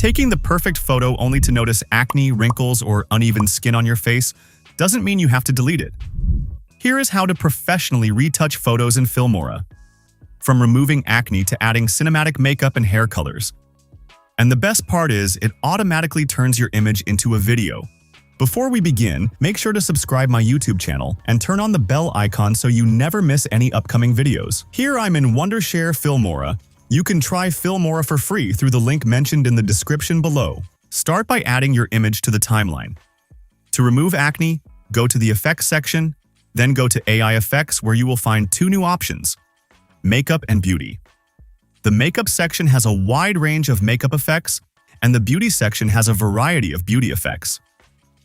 Taking the perfect photo only to notice acne, wrinkles, or uneven skin on your face doesn't mean you have to delete it. Here is how to professionally retouch photos in Filmora. From removing acne to adding cinematic makeup and hair colors. And the best part is, it automatically turns your image into a video. Before we begin, make sure to subscribe my YouTube channel and turn on the bell icon so you never miss any upcoming videos. Here I'm in Wondershare Filmora. You can try Filmora for free through the link mentioned in the description below. Start by adding your image to the timeline. To remove acne, go to the Effects section, then go to AI Effects where you will find two new options: Makeup and Beauty. The Makeup section has a wide range of makeup effects, and the Beauty section has a variety of beauty effects.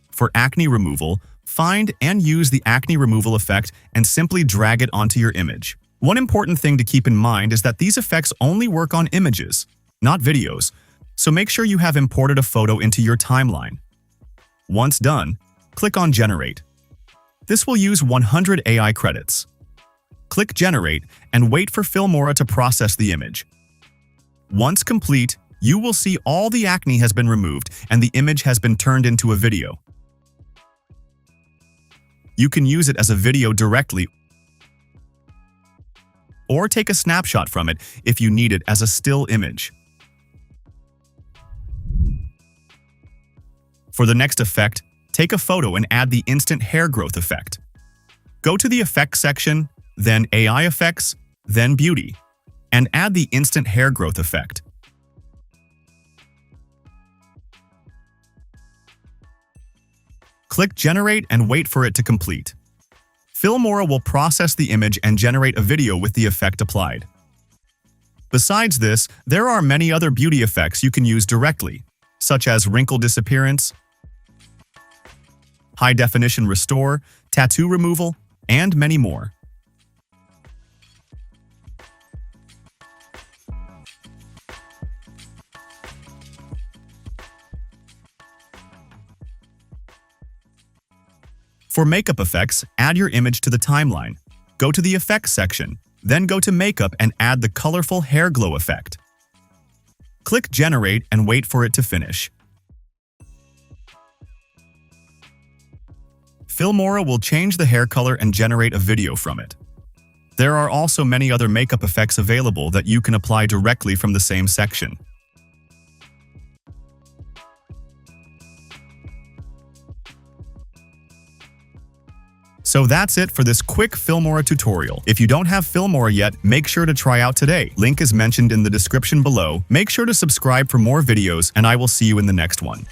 For acne removal, find and use the acne removal effect and simply drag it onto your image. One important thing to keep in mind is that these effects only work on images, not videos, so make sure you have imported a photo into your timeline. Once done, click on Generate. This will use 100 AI credits. Click Generate and wait for Filmora to process the image. Once complete, you will see all the acne has been removed and the image has been turned into a video. You can use it as a video directly or take a snapshot from it if you need it as a still image. For the next effect, take a photo and add the instant hair growth effect. Go to the Effects section, then AI Effects, then Beauty, and add the instant hair growth effect. Click Generate and wait for it to complete. Filmora will process the image and generate a video with the effect applied. Besides this, there are many other beauty effects you can use directly, such as wrinkle disappearance, high-definition restore, tattoo removal, and many more. For makeup effects, add your image to the timeline. Go to the Effects section, then go to Makeup and add the colorful hair glow effect. Click Generate and wait for it to finish. Filmora will change the hair color and generate a video from it. There are also many other makeup effects available that you can apply directly from the same section. So that's it for this quick Filmora tutorial. If you don't have Filmora yet, make sure to try out today. Link is mentioned in the description below. Make sure to subscribe for more videos, and I will see you in the next one.